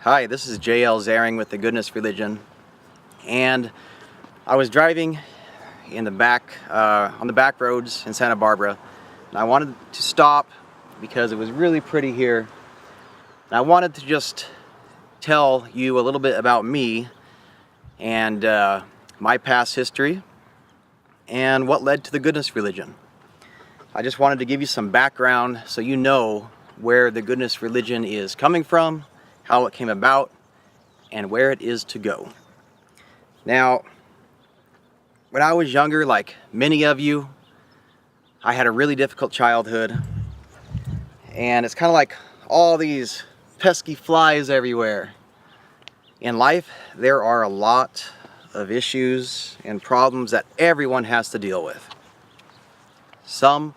Hi, this is JL Zaring with the Goodness Religion, and I was driving in the back on the back roads in Santa Barbara, and I wanted to stop because it was really pretty here. And I wanted to just tell you a little bit about me and my past history and what led to the Goodness Religion. I just wanted to give you some background so you know where the Goodness Religion is coming from, how it came about, and where it is to go. Now, when I was younger, like many of you, I had a really difficult childhood, and it's kind of like all these pesky flies everywhere. In life, there are a lot of issues and problems that everyone has to deal with. Some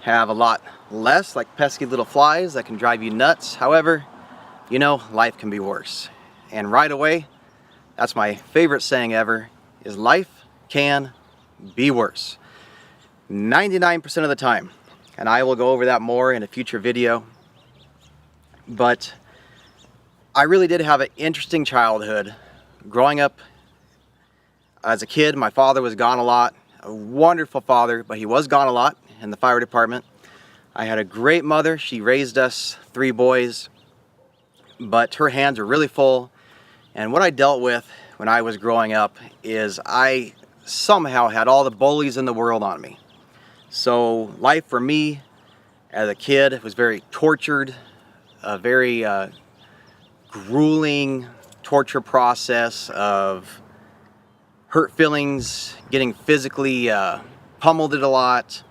have a lot less, like pesky little flies that can drive you nuts. However, you know, life can be worse. And right away, that's my favorite saying ever, is life can be worse. 99% of the time. And I will go over that more in a future video. But I really did have an interesting childhood. Growing up as a kid, my father was gone a lot. A wonderful father, but he was gone a lot in the fire department. I had a great mother. She raised us 3 boys. But her hands were really full, and what I dealt with when I was growing up is I somehow had all the bullies in the world on me. So life for me as a kid was very tortured, a very grueling torture process of hurt feelings, getting physically pummeled a lot,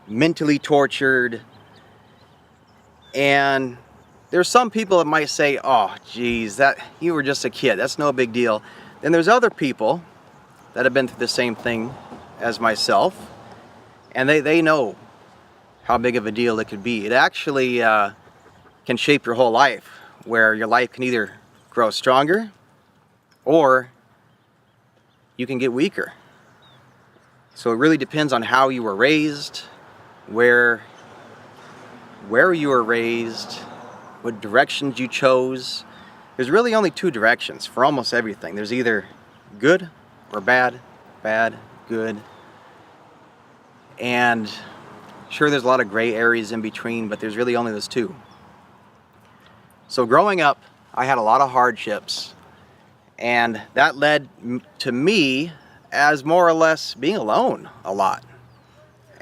mentally tortured. And there's some people that might say, oh geez, that you were just a kid, that's no big deal. Then there's other people that have been through the same thing as myself, and they know how big of a deal it could be. It actually can shape your whole life, where your life can either grow stronger or you can get weaker. So it really depends on how you were raised, where you were raised, what directions you chose. There's really only 2 directions for almost everything. There's either good or bad, bad, good. And sure, there's a lot of gray areas in between, but there's really only those 2. So growing up, I had a lot of hardships, and that led to me as more or less being alone a lot.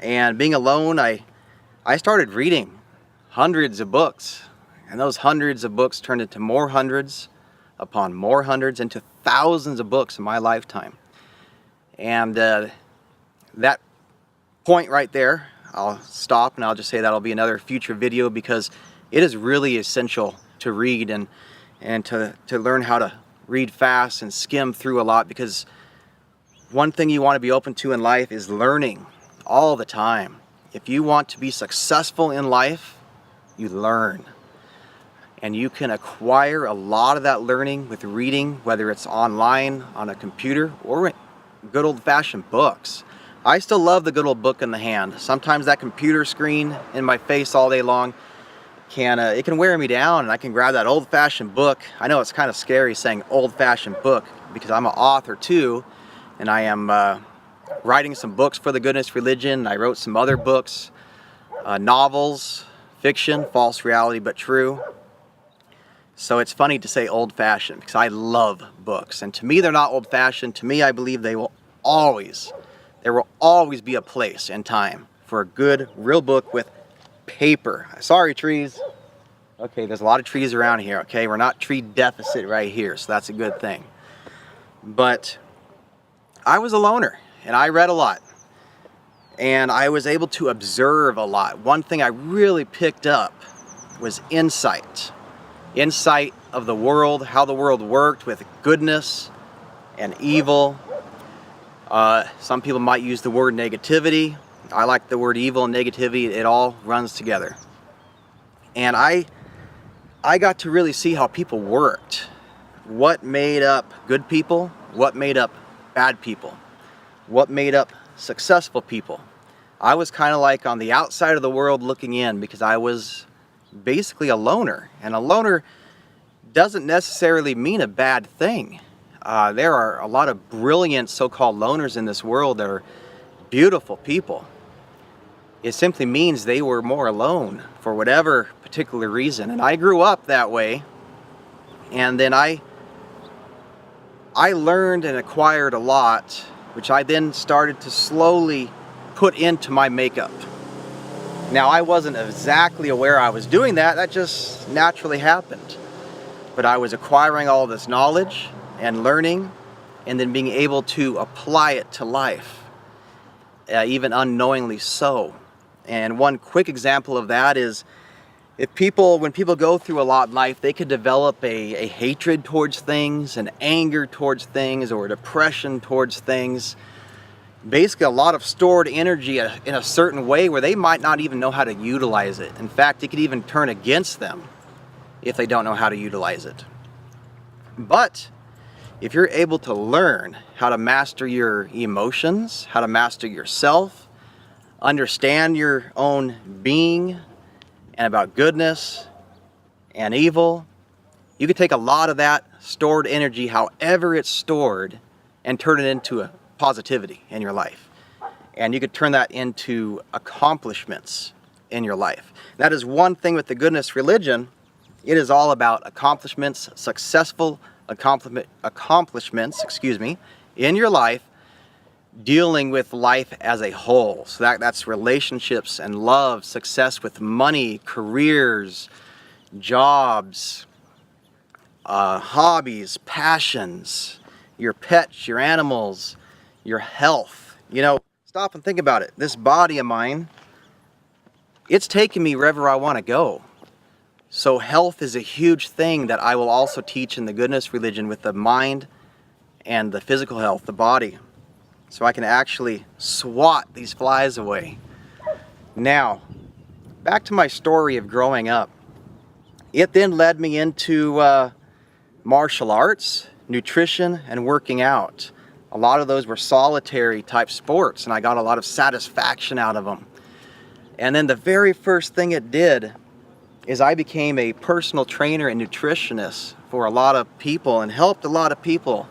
And being alone, I started reading hundreds of books, and those hundreds of books turned into more hundreds upon more hundreds, into thousands of books in my lifetime. And that point right there, I'll stop and I'll just say that'll be another future video, because it is really essential to read and to learn how to read fast and skim through a lot, because one thing you want to be open to in life is learning all the time. If you want to be successful in life, you learn. And you can acquire a lot of that learning with reading, whether it's online, on a computer, or good old-fashioned books. I still love the good old book in the hand. Sometimes that computer screen in my face all day long it can wear me down, and I can grab that old-fashioned book. I know it's kind of scary saying old-fashioned book, because I'm an author too, and I am writing some books for the Goodness Religion. I wrote some other books, novels, fiction, false reality but true. So it's funny to say old-fashioned, because I love books, and to me they're not old-fashioned. To me, I believe there will always be a place and time for a good, real book with paper. Sorry, trees. Okay, there's a lot of trees around here, okay? We're not tree deficit right here, so that's a good thing. But I was a loner, and I read a lot, and I was able to observe a lot. One thing I really picked up was insight of the world, how the world worked with goodness and evil. Some people might use the word negativity. I like the word evil and negativity. It all runs together. And I got to really see how people worked. What made up good people? What made up bad people? What made up successful people? I was kind of like on the outside of the world looking in, because I was basically a loner. And a loner doesn't necessarily mean a bad thing. There are a lot of brilliant so-called loners in this world that are beautiful people. It simply means they were more alone for whatever particular reason. And I grew up that way. And then I learned and acquired a lot, which I then started to slowly put into my makeup. Now, I wasn't exactly aware I was doing that. That just naturally happened. But I was acquiring all this knowledge and learning, and then being able to apply it to life, even unknowingly so. And one quick example of that is when people go through a lot in life, they could develop a hatred towards things, an anger towards things, or a depression towards things. Basically a lot of stored energy in a certain way where they might not even know how to utilize it. In fact, it could even turn against them if they don't know how to utilize it. But if you're able to learn how to master your emotions, how to master yourself, understand your own being and about goodness and evil, you could take a lot of that stored energy, however it's stored, and turn it into a positivity in your life. And you could turn that into accomplishments in your life. That is one thing with the goodness religion. It is all about accomplishments, successful accomplishments, in your life, dealing with life as a whole. So that's relationships and love, success with money, careers, jobs, hobbies, passions, your pets, your animals, your health. You know, stop and think about it. This body of mine, it's taking me wherever I want to go. So health is a huge thing that I will also teach in the goodness religion with the mind and the physical health, the body. So I can actually swat these flies away. Now, back to my story of growing up. It then led me into martial arts, nutrition, and working out. A lot of those were solitary type sports, and I got a lot of satisfaction out of them. And then the very first thing it did is I became a personal trainer and nutritionist for a lot of people and helped a lot of people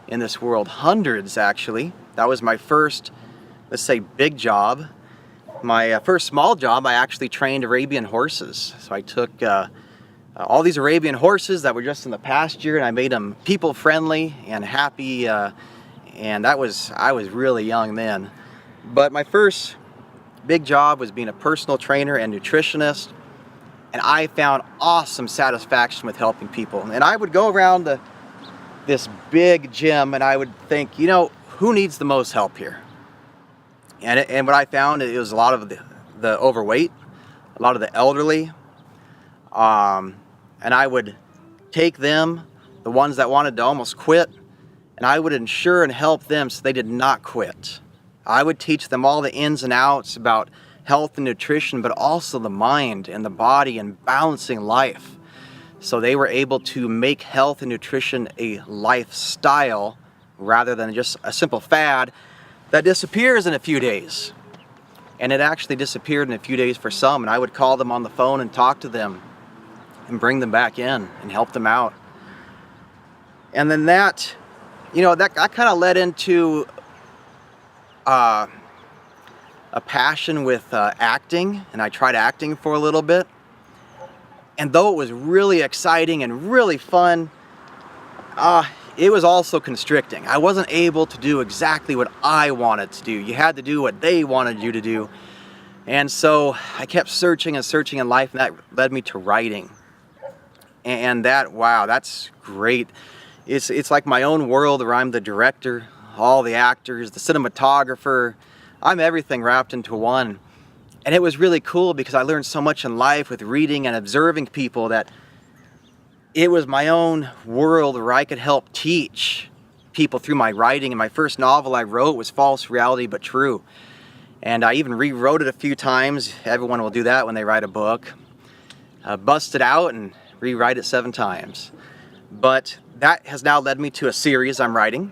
in this world, hundreds actually. That was my first, let's say, big job. My first small job, I actually trained Arabian horses. So I took all these Arabian horses that were just in the pasture, and I made them people friendly and happy. And I was really young then. But my first big job was being a personal trainer and nutritionist. And I found awesome satisfaction with helping people. And I would go around this big gym and I would think, you know, who needs the most help here? And what I found, it was a lot of the overweight, a lot of the elderly. And I would take them, the ones that wanted to almost quit, and I would ensure and help them so they did not quit. I would teach them all the ins and outs about health and nutrition, but also the mind and the body and balancing life. So they were able to make health and nutrition a lifestyle rather than just a simple fad that disappears in a few days. And it actually disappeared in a few days for some, and I would call them on the phone and talk to them and bring them back in and help them out. And then that kind of led into a passion with acting, and I tried acting for a little bit. And though it was really exciting and really fun, it was also constricting. I wasn't able to do exactly what I wanted to do. You had to do what they wanted you to do. And so I kept searching and searching in life, and that led me to writing. And that's great. It's like my own world where I'm the director, all the actors, the cinematographer. I'm everything wrapped into one. And it was really cool because I learned so much in life with reading and observing people that it was my own world where I could help teach people through my writing. And my first novel I wrote was False Reality But True. And I even rewrote it a few times. Everyone will do that when they write a book. Bust it out and rewrite it 7 times. But that has now led me to a series I'm writing.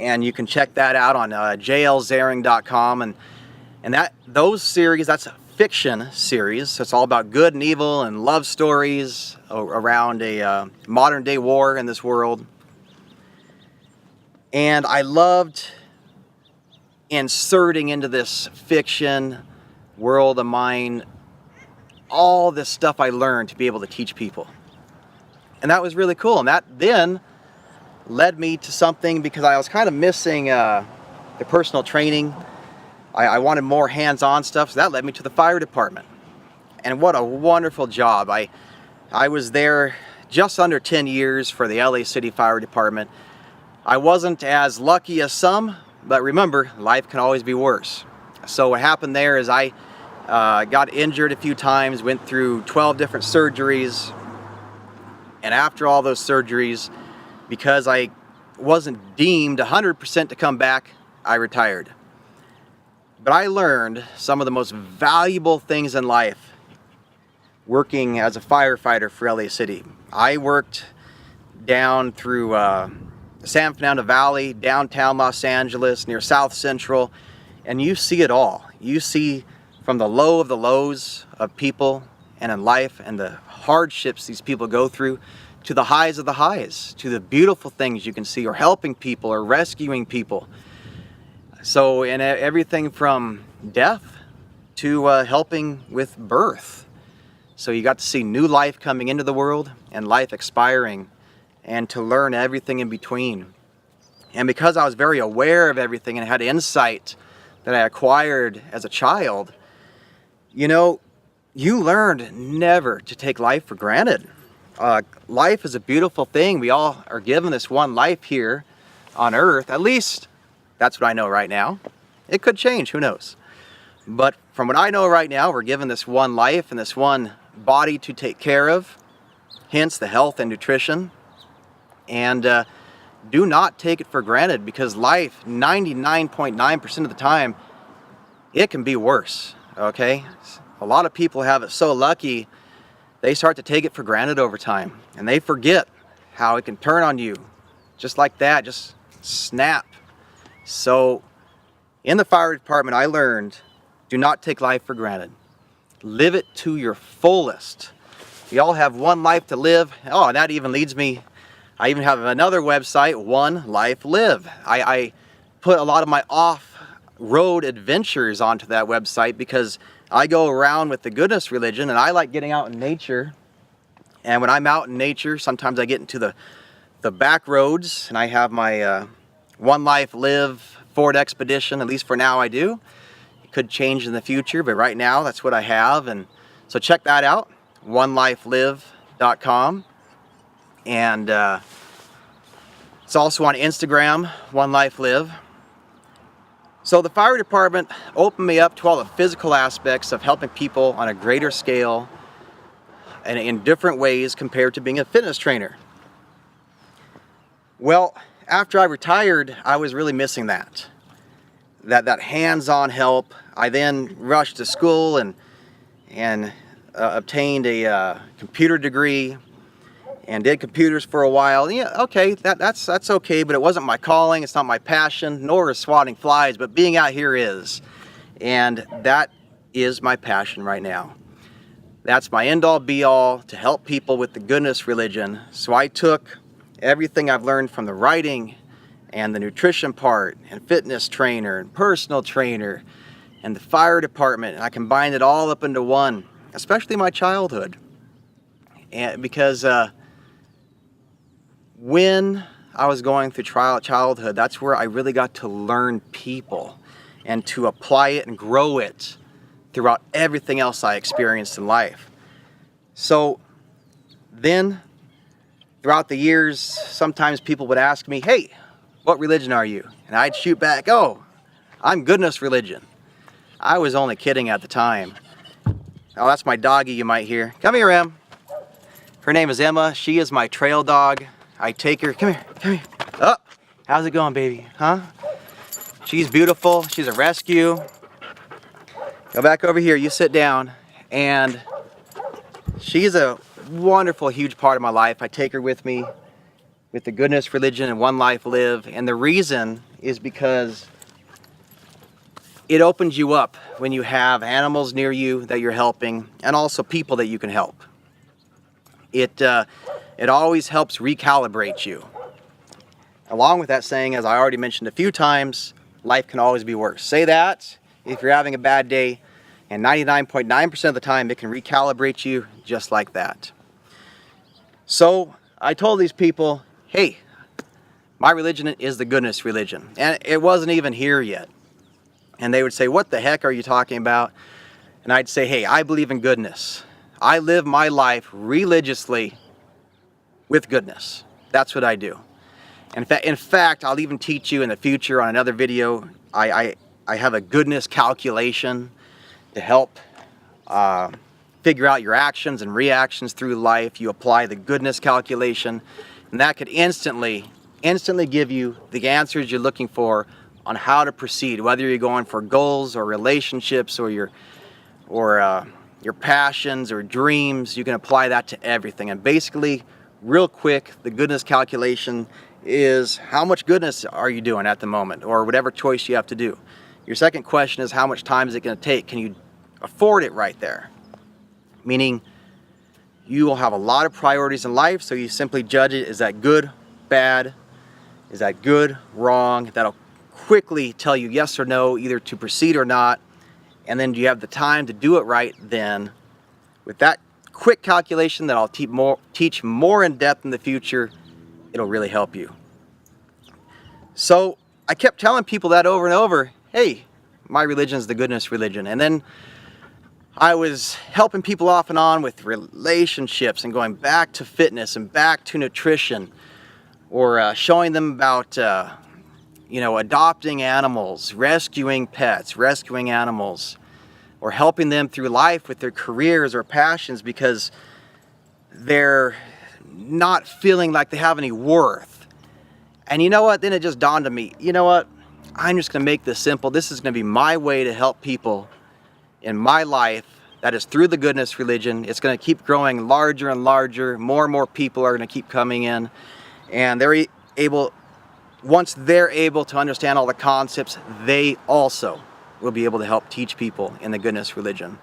And you can check that out on jlzaring.com. And those series, that's fiction series. So it's all about good and evil and love stories around a modern day war in this world. And I loved inserting into this fiction world of mine all this stuff I learned to be able to teach people. And that was really cool. And that then led me to something, because I was kind of missing the personal training. I wanted more hands-on stuff, so that led me to the fire department. And what a wonderful job. I was there just under 10 years for the LA City Fire Department. I wasn't as lucky as some, but remember, life can always be worse. So what happened there is I got injured a few times, went through 12 different surgeries, and after all those surgeries, because I wasn't deemed 100% to come back, I retired. But I learned some of the most valuable things in life working as a firefighter for LA City. I worked down through San Fernando Valley, downtown Los Angeles, near South Central, and you see it all. You see from the low of the lows of people and in life and the hardships these people go through, to the highs of the highs, to the beautiful things you can see, or helping people or rescuing people. So in everything from death to helping with birth. So you got to see new life coming into the world and life expiring, and to learn everything in between. And because I was very aware of everything and had insight that I acquired as a child, you learned never to take life for granted. Life is a beautiful thing. We all are given this one life here on earth. At least that's what I know right now. It could change, who knows? But from what I know right now, we're given this one life and this one body to take care of, hence the health and nutrition. And do not take it for granted, because life, 99.9% of the time, it can be worse, okay? A lot of people have it so lucky, they start to take it for granted over time, and they forget how it can turn on you just like that, just snap. So in the fire department, I learned, do not take life for granted. Live it to your fullest. We all have one life to live. Oh, and that even leads me, I even have another website, One Life Live. I put a lot of my off-road adventures onto that website, because I go around with the goodness religion, and I like getting out in nature. And when I'm out in nature, sometimes I get into the back roads, and I have my One Life Live Ford Expedition. At least for now I do. It could change in the future, but right now that's what I have. And so check that out, onelifelive.com. And it's also on Instagram, One Life Live. So the fire department opened me up to all the physical aspects of helping people on a greater scale and in different ways compared to being a fitness trainer. Well, after I retired, I was really missing that hands-on help. I then rushed to school and obtained a computer degree and did computers for a while. Yeah, okay, that's okay, but it wasn't my calling, it's not my passion, nor is swatting flies, but being out here is. And that is my passion right now. That's my end-all be-all, to help people with the goodness religion. So I took everything I've learned from the writing and the nutrition part and fitness trainer and personal trainer and the fire department, and I combined it all up into one, especially my childhood. And because when I was going through childhood, that's where I really got to learn people and to apply it and grow it throughout everything else I experienced in life. So then, throughout the years, sometimes people would ask me, hey, what religion are you? And I'd shoot back, oh, I'm goodness religion. I was only kidding at the time. Oh, that's my doggie you might hear. Come here, Em. Her name is Emma. She is my trail dog. I take her, come here. Oh, how's it going, baby? Huh? She's beautiful. She's a rescue. Go back over here. You sit down. And she's a wonderful, huge part of my life. I take her with me with the goodness religion and One Life Live. And the reason is because it opens you up when you have animals near you that you're helping, and also people that you can help. It always helps recalibrate you. Along with that saying, as I already mentioned a few times, life can always be worse. Say that if you're having a bad day, and 99.9% of the time it can recalibrate you just like that. So I told these people, hey, my religion is the goodness religion, and it wasn't even here yet. And they would say, what the heck are you talking about? And I'd say, hey, I believe in goodness. I live my life religiously with goodness. That's what I do. In fact, I'll even teach you in the future on another video. I have a goodness calculation to help figure out your actions and reactions through life. You apply the goodness calculation, and that could instantly give you the answers you're looking for on how to proceed, whether you're going for goals or relationships or your passions or dreams. You can apply that to everything. And basically, real quick, the goodness calculation is how much goodness are you doing at the moment, or whatever choice you have to do. Your second question is how much time is it going to take? Can you afford it right there? Meaning you will have a lot of priorities in life, so you simply judge it. Is that good, bad? Is that good, wrong? That'll quickly tell you yes or no, either to proceed or not. And then do you have the time to do it right then? With that quick calculation that I'll teach more in depth in the future, it'll really help you. So I kept telling people that over and over, hey, my religion is the goodness religion. And then I was helping people off and on with relationships and going back to fitness and back to nutrition, or showing them about adopting animals, rescuing pets, rescuing animals, or helping them through life with their careers or passions because they're not feeling like they have any worth. And you know what? Then it just dawned on me, you know what? I'm just going to make this simple. This is going to be my way to help people in my life. That is through the goodness religion. It's going to keep growing larger and larger. More and more people are going to keep coming in. And once they're able to understand all the concepts, they also will be able to help teach people in the goodness religion.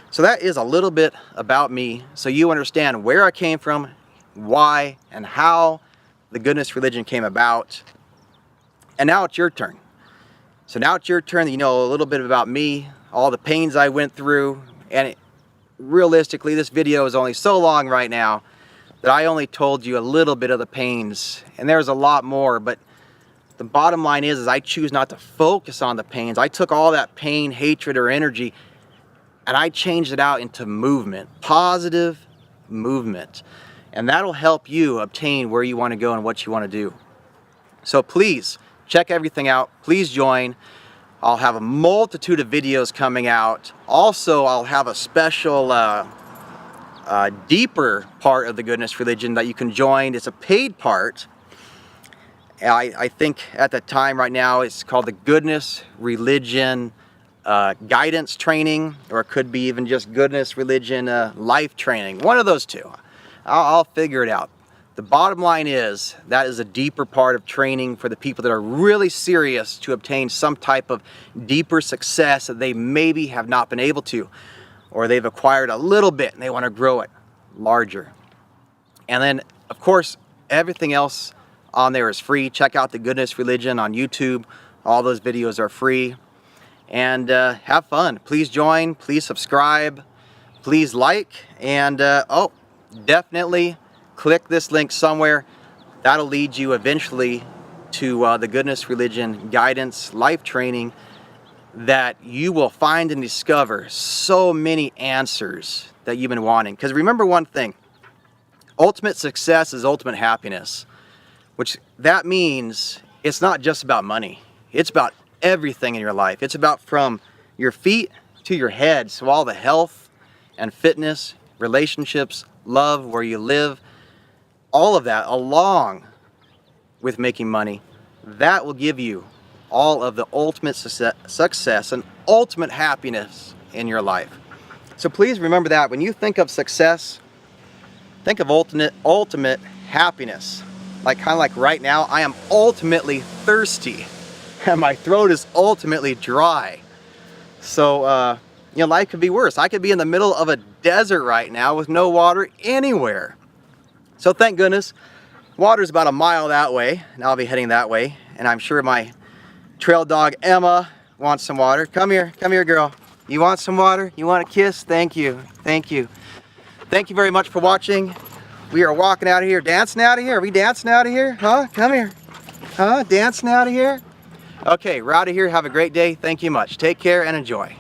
So that is a little bit about me, so you understand where I came from, why, and how the goodness religion came about. And now it's your turn. So now it's your turn. You know a little bit about me, all the pains I went through, and realistically, this video is only so long right now that I only told you a little bit of the pains, and there's a lot more, but the bottom line is I choose not to focus on the pains. I took all that pain, hatred, or energy, and I changed it out into movement, positive movement. And that'll help you obtain where you want to go and what you want to do. So please, check everything out. Please join. I'll have a multitude of videos coming out. Also, I'll have a special deeper part of the goodness religion that you can join. It's a paid part. I think at the time right now it's called the goodness religion guidance training, or it could be even just goodness religion life training. One of those two. I'll figure it out. The bottom line is that is a deeper part of training for the people that are really serious to obtain some type of deeper success that they maybe have not been able to, or they've acquired a little bit and they want to grow it larger. And then, of course, everything else on there is free. Check out the goodness religion on YouTube. All those videos are free. And have fun. Please join. Please subscribe. Please like. And definitely click this link somewhere. That'll lead you eventually to the goodness religion guidance life training that you will find and discover so many answers that you've been wanting. Because remember one thing, ultimate success is ultimate happiness, which that means it's not just about money. It's about everything in your life. It's about from your feet to your head. So all the health and fitness, relationships, love, where you live, all of that along with making money, that will give you all of the ultimate success and ultimate happiness in your life. So please remember that when you think of success, think of ultimate happiness. Kind of like right now, I am ultimately thirsty. and my throat is ultimately dry. So, you know, life could be worse. I could be in the middle of a desert right now with no water anywhere. So thank goodness, water's about a mile that way, and I'll be heading that way. And I'm sure my trail dog Emma wants some water. Come here, girl. You want some water? You want a kiss? Thank you, thank you. Thank you very much for watching. We are walking out of here, dancing out of here. Are we dancing out of here? Huh? Come here. Huh? Dancing out of here? Okay, we're out of here. Have a great day. Thank you much. Take care and enjoy.